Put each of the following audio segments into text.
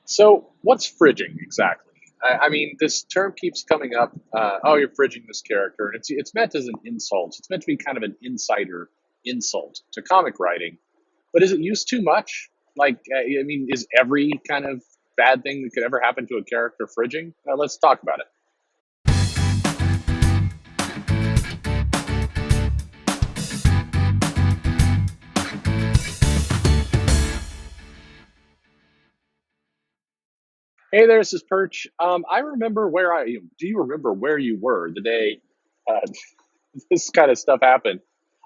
So, what's fridging exactly? I mean, this term keeps coming up. Oh, you're fridging this character, and it's meant as an insult. It's meant to be kind of an insider insult to comic writing. But is it used too much? Like, I mean, is every kind of bad thing that could ever happen to a character fridging? Let's talk about it. Hey there, this is Perch. I remember where I. Do you remember where you were the day uh, this kind of stuff happened?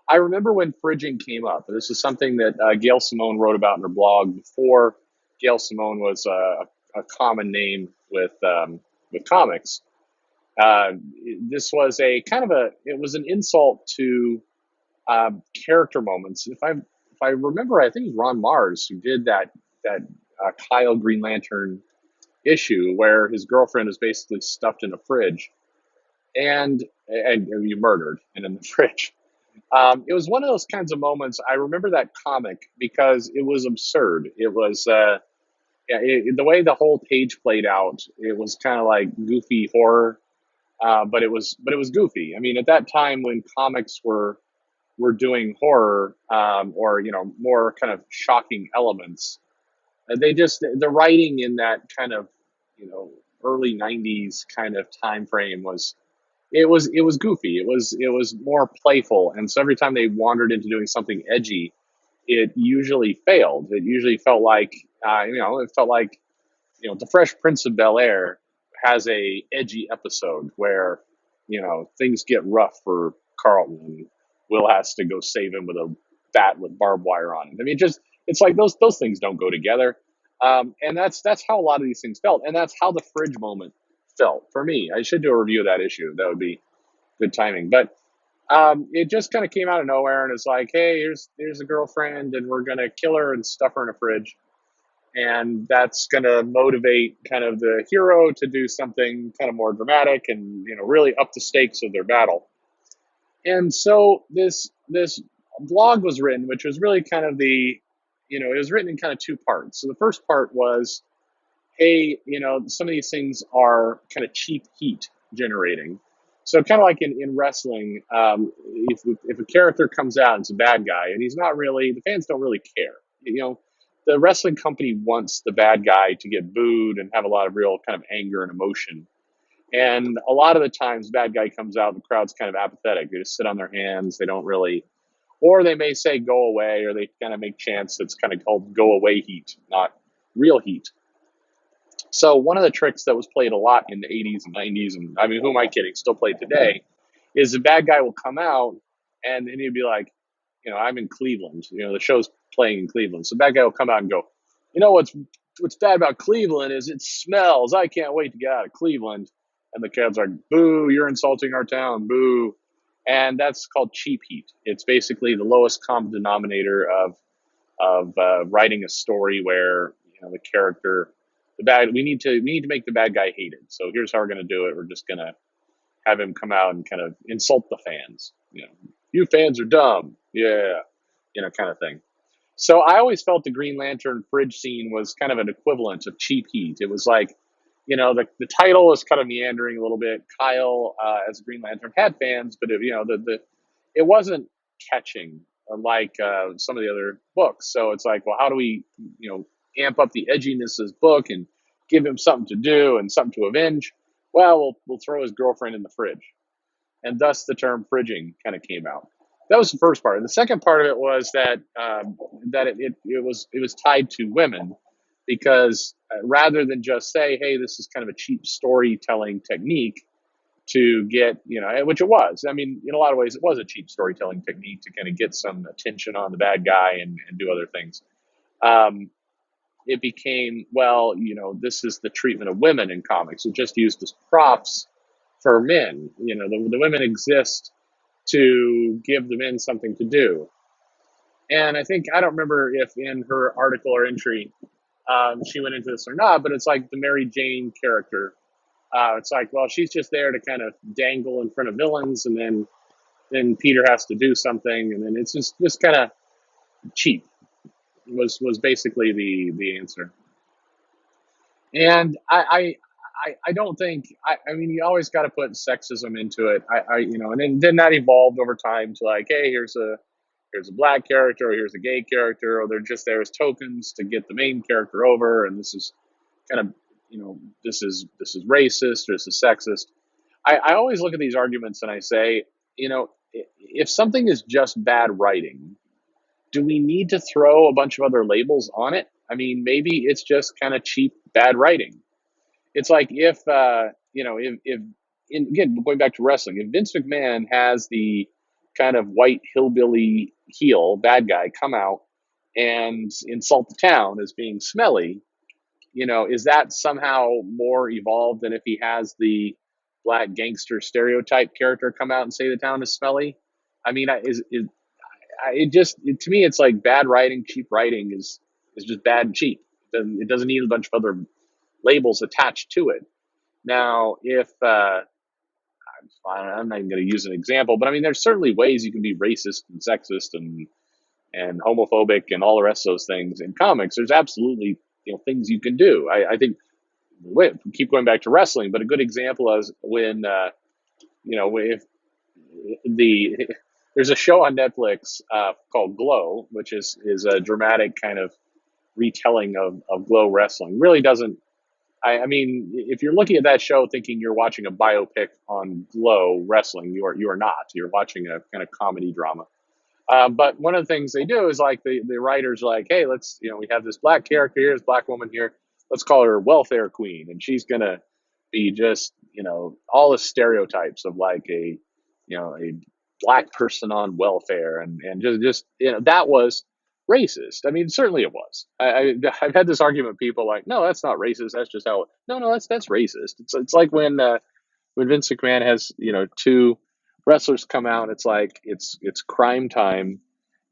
I remember when fridging came up. This is something that Gail Simone wrote about in her blog before Gail Simone was a common name with comics. Uh, this was a kind of a it was an insult to character moments. If I remember, I think it was Ron Mars who did that Kyle Green Lantern issue where his girlfriend is basically stuffed in a fridge and you murdered and in the fridge. It was one of those kinds of moments. I remember that comic because it was absurd. It was yeah, the way the whole page played out. It was kind of like goofy horror, but it was goofy. I mean, at that time when comics were doing horror or more kind of shocking elements, they just the writing in that kind of early '90s kind of time frame was goofy. It was more playful, and so every time they wandered into doing something edgy, it usually failed. It usually felt like it felt like the Fresh Prince of Bel Air has a edgy episode where things get rough for Carlton, and Will has to go save him with a bat with barbed wire on it. I mean, just it's like those things don't go together, and that's how a lot of these things felt, and that's how the fridge moment felt for me. I should do a review of that issue. That would be good timing. But it just kind of came out of nowhere, and it's like, hey, here's a girlfriend, and we're gonna kill her and stuff her in a fridge, and that's gonna motivate kind of the hero to do something kind of more dramatic and really up the stakes of their battle. And so this blog was written, which was really kind of it was written in kind of two parts. So the first part was, hey, some of these things are kind of cheap heat generating. So kind of like in wrestling, if a character comes out and it's a bad guy and he's not really, the fans don't really care. The wrestling company wants the bad guy to get booed and have a lot of real kind of anger and emotion. And a lot of the times, the bad guy comes out, the crowd's kind of apathetic. They just sit on their hands. They don't really, or they may say go away, or they kind of make chants that's kind of called go away heat, not real heat. So one of the tricks that was played a lot in the '80s and '90s, and I mean, who am I kidding? Still played today, is the bad guy will come out and then he'd be like, I'm in Cleveland. The show's playing in Cleveland, so the bad guy will come out and go, what's bad about Cleveland is it smells. I can't wait to get out of Cleveland. And the crowd's like, boo! You're insulting our town, boo! And that's called cheap heat. It's basically the lowest common denominator of writing a story where the character we need to make the bad guy hated. So here's how we're going to do it. We're just going to have him come out and kind of insult the fans. You fans are dumb. Yeah, kind of thing. So I always felt the Green Lantern fridge scene was kind of an equivalent of cheap heat. It was like, the title was kind of meandering a little bit. Kyle as a Green Lantern had fans, but it wasn't catching like some of the other books. So it's like, well, how do we amp up the edginess of his book and give him something to do and something to avenge? Well, we'll throw his girlfriend in the fridge, and thus the term fridging kind of came out. That was the first part. And the second part of it was that it was tied to women because rather than just say, hey, this is kind of a cheap storytelling technique to get, which it was. I mean, in a lot of ways, it was a cheap storytelling technique to kind of get some attention on the bad guy and do other things. Um, it became, well, this is the treatment of women in comics. It just used as props for men. The women exist to give the men something to do. And I don't remember if in her article or entry she went into this or not, but it's like the Mary Jane character. It's like, well, she's just there to kind of dangle in front of villains, and then Peter has to do something, and then it's just kind of cheap. Was basically the answer. And I don't think I mean you always got to put sexism into it. You know, and then that evolved over time to like, hey, here's a black character, or here's a gay character, or they're just there as tokens to get the main character over, and this is kind of, you know, this is racist or this is sexist. I always look at these arguments and I say, you know, if something is just bad writing, do we need to throw a bunch of other labels on it? I mean, maybe it's just kind of cheap bad writing. It's like if you know, if again, going back to wrestling, if Vince McMahon has the kind of white hillbilly heel bad guy come out and insult the town as being smelly, you know, is that somehow more evolved than if he has the black gangster stereotype character come out and say the town is smelly? I mean, it just to me it's like bad writing, cheap writing is just bad and cheap. It doesn't need a bunch of other labels attached to it. Now, if I'm not even going to use an example, but I mean, there's certainly ways you can be racist and sexist and homophobic and all the rest of those things in comics. There's absolutely, you know, things you can do. I think wait, keep going back to wrestling, but a good example is when you know, if the there's a show on Netflix called Glow, which is a dramatic kind of retelling of Glow wrestling. Really doesn't. I mean, if you're looking at that show thinking you're watching a biopic on Glow wrestling, you are not. You're watching a kind of comedy drama. But one of the things they do is like the writers are like, hey, let's, you know, we have this black character here, this black woman here. Let's call her welfare queen, and she's gonna be just, you know, all the stereotypes of like a black person on welfare, and just you know, that was racist. I mean, certainly it was. I've had this argument with people like, no, that's not racist. That's just how. No, that's racist. It's like when Vince McMahon has, you know, two wrestlers come out, it's like it's crime time,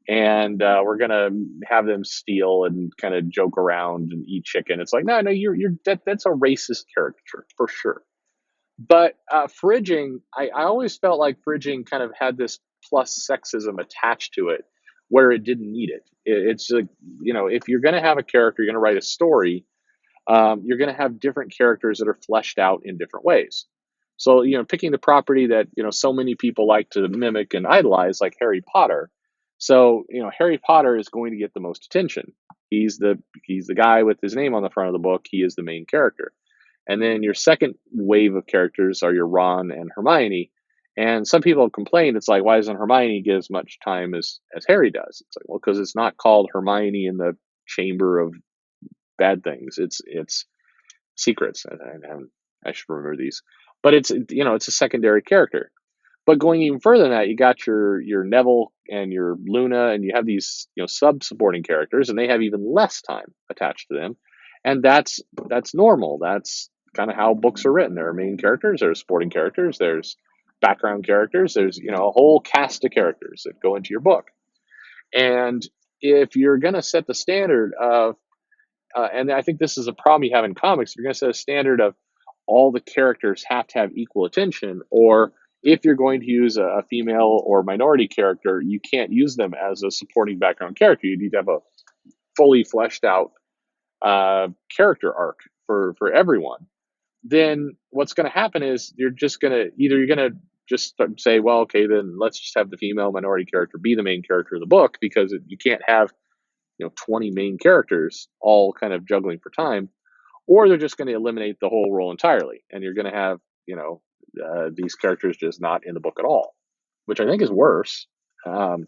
and we're gonna have them steal and kind of joke around and eat chicken. It's like, no, you're that's a racist caricature for sure. But fridging, I always felt like fridging kind of had this plus sexism attached to it, where it didn't need it. It's like, you know, if you're gonna have a character, you're gonna write a story, you're going to have different characters that are fleshed out in different ways. So, you know, picking the property that, you know, so many people like to mimic and idolize, like Harry Potter. So, you know, Harry Potter is going to get the most attention. He's the guy with his name on the front of the book. He is the main character. And then your second wave of characters are your Ron and Hermione. And some people complain, it's like, why doesn't Hermione get as much time as Harry does? It's like, well, because it's not called Hermione in the Chamber of Bad Things. It's secrets. I should remember these, but it's, you know, it's a secondary character. But going even further than that, you got your Neville and your Luna, and you have these, you know, sub supporting characters, and they have even less time attached to them, and that's normal. That's kind of how books are written. There are main characters, there's supporting characters, there's background characters, there's, you know, a whole cast of characters that go into your book. And if you're going to set the standard of and I think this is a problem you have in comics. If you're going to set a standard of all the characters have to have equal attention, or if you're going to use a female or minority character, you can't use them as a supporting background character. You need to have a fully fleshed out character arc for everyone. Then what's going to happen is you're going to just say, well, okay, then let's just have the female minority character be the main character of the book, because you can't have, you know, 20 main characters all kind of juggling for time, or they're just going to eliminate the whole role entirely, and you're going to have, you know, these characters just not in the book at all, which I think is worse. And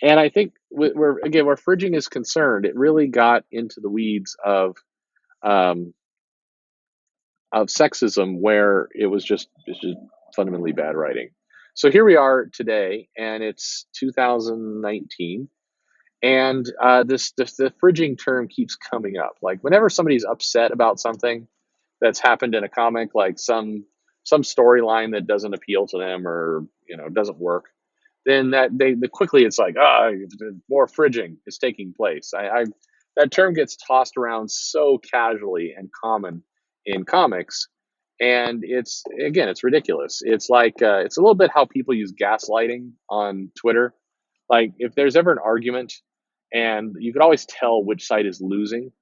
I think where fridging is concerned, it really got into the weeds um, of sexism, where it's just fundamentally bad writing. So here we are today, and it's 2019, and this the fridging term keeps coming up. Like whenever somebody's upset about something that's happened in a comic, like some storyline that doesn't appeal to them, or, you know, doesn't work, then that they quickly it's like, more fridging is taking place. I that term gets tossed around so casually and common in comics, and it's ridiculous. It's like it's a little bit how people use gaslighting on Twitter. Like if there's ever an argument, and you could always tell which side is losing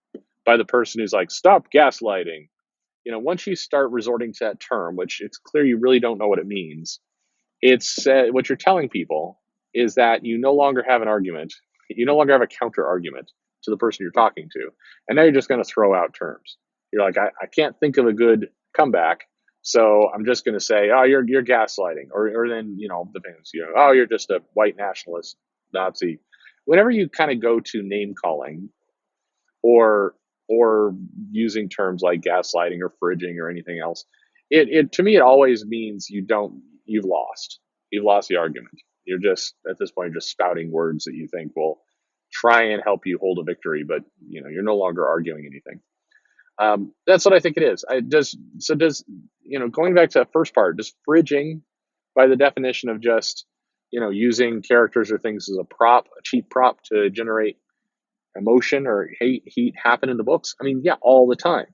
by the person who's like, stop gaslighting. Once you start resorting to that term, which it's clear you really don't know what it means, it's what you're telling people is that you no longer have an argument. You no longer have a counter argument to the person you're talking to. And now you're just going to throw out terms. You're like, I can't think of a good comeback. So I'm just going to say, oh, you're gaslighting. Or then, the things, oh, you're just a white nationalist Nazi. Whenever you kind of go to name calling or using terms like gaslighting or fridging or anything else, it to me it always means you've lost. You've lost the argument. You're just at this point just spouting words that you think will try and help you hold a victory, but you're no longer arguing anything. That's what I think it is. Does going back to that first part, does fridging, by the definition of just using characters or things as a prop, a cheap prop to generate emotion or heat happen in the books? I mean, yeah, all the time.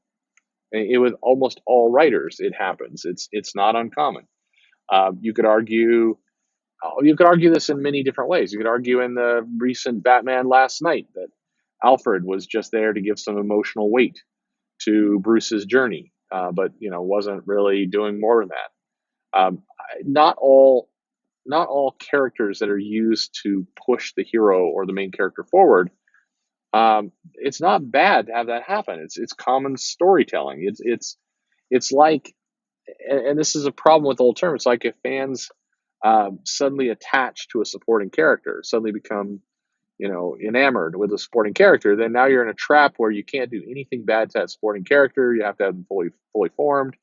With almost all writers, it happens. It's not uncommon. You could argue. You could argue this in many different ways. You could argue in the recent Batman Last Night that Alfred was just there to give some emotional weight to Bruce's journey, but wasn't really doing more than that. Not all characters that are used to push the hero or the main character forward. It's not bad to have that happen. It's common storytelling. It's like, and this is a problem with old terms. It's like if fans suddenly attach to a supporting character, suddenly become enamored with a supporting character, then now you're in a trap where you can't do anything bad to that supporting character. You have to have them fully formed,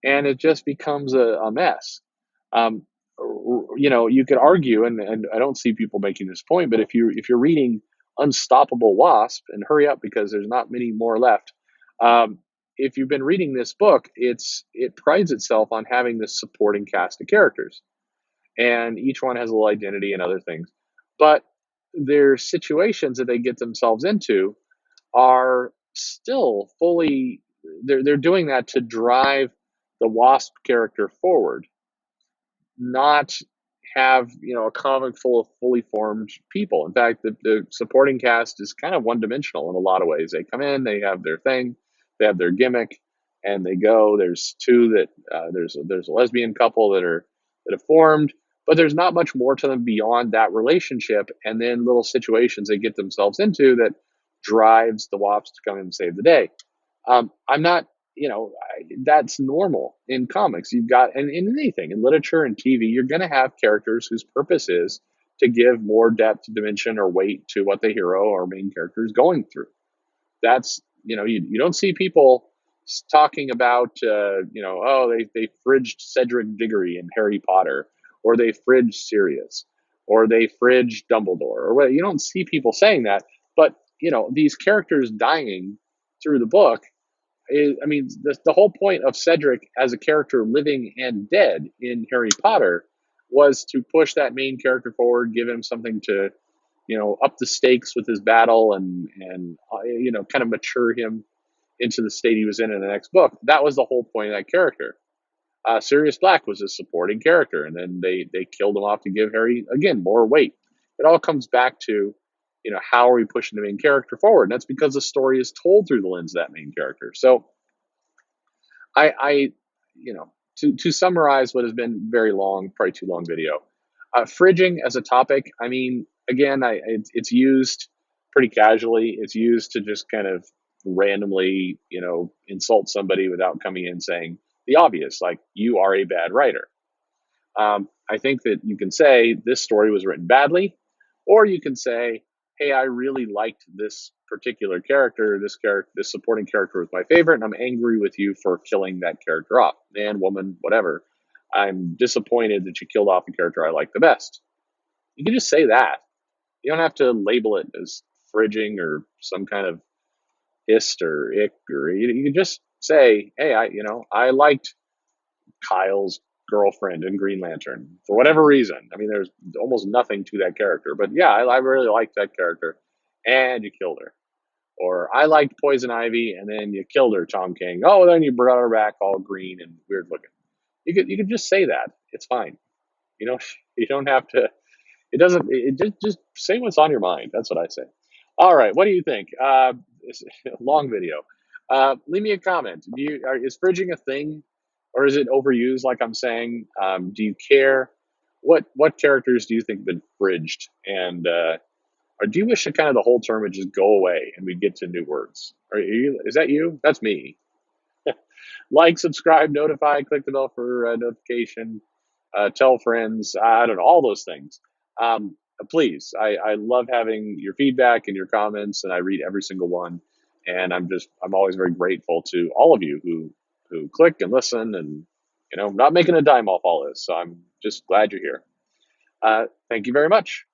and it just becomes a mess. Um, you could argue, and I don't see people making this point, but if you're reading Unstoppable Wasp, and hurry up because there's not many more left. If you've been reading this book, it prides itself on having this supporting cast of characters, and each one has a little identity and other things. But their situations that they get themselves into are still fully. They're doing that to drive the Wasp character forward, not have a comic full of fully formed people. In fact, the supporting cast is kind of one dimensional in a lot of ways. They come in, they have their thing, they have their gimmick, and they go. There's two that there's a lesbian couple that have formed, but there's not much more to them beyond that relationship, and then little situations they get themselves into that drives the Wops to come in and save the day. I'm not, that's normal in comics. You've got, and in anything, in literature and TV, you're going to have characters whose purpose is to give more depth, dimension, or weight to what the hero or main character is going through. That's, you don't see people talking about, oh, they fridged Cedric Diggory in Harry Potter, or they fridged Sirius, or they fridged Dumbledore, or what. You don't see people saying that, but these characters dying through the book. I mean, the whole point of Cedric as a character living and dead in Harry Potter was to push that main character forward, give him something to, up the stakes with his battle and kind of mature him into the state he was in the next book. That was the whole point of that character. Sirius Black was a supporting character, and then they killed him off to give Harry, again, more weight. It all comes back to, how are we pushing the main character forward? And that's because the story is told through the lens of that main character. So I to summarize what has been very long, probably too long video, fridging as a topic, I mean, again, it's used pretty casually. It's used to just kind of randomly, insult somebody without coming in saying the obvious, like, you are a bad writer. I think that you can say this story was written badly, or you can say, hey, I really liked this particular character. This supporting character was my favorite, and I'm angry with you for killing that character off. Man, woman, whatever. I'm disappointed that you killed off the character I like the best. You can just say that. You don't have to label it as fridging or some kind of ist or ick, or you can just say, hey, I liked Kyle's girlfriend in Green Lantern for whatever reason. I mean, there's almost nothing to that character, but yeah, I really liked that character, and you killed her. Or I liked Poison Ivy, and then you killed her, Tom King. Oh, then you brought her back all green and weird looking. You could just say that. It's fine. You don't have to. It doesn't. It just say what's on your mind. That's what I say. All right. What do you think? It's a long video. Leave me a comment. Is fridging a thing, or is it overused? Like I'm saying, do you care? What characters do you think have been fridged, and or do you wish that kind of the whole term would just go away and we get to new words? Is that you? That's me. Like, subscribe, notify, click the bell for notification, tell friends. I don't know, all those things. Please, I love having your feedback and your comments, and I read every single one. And I'm always very grateful to all of you who click and listen, and not making a dime off all this. So I'm just glad you're here. Thank you very much.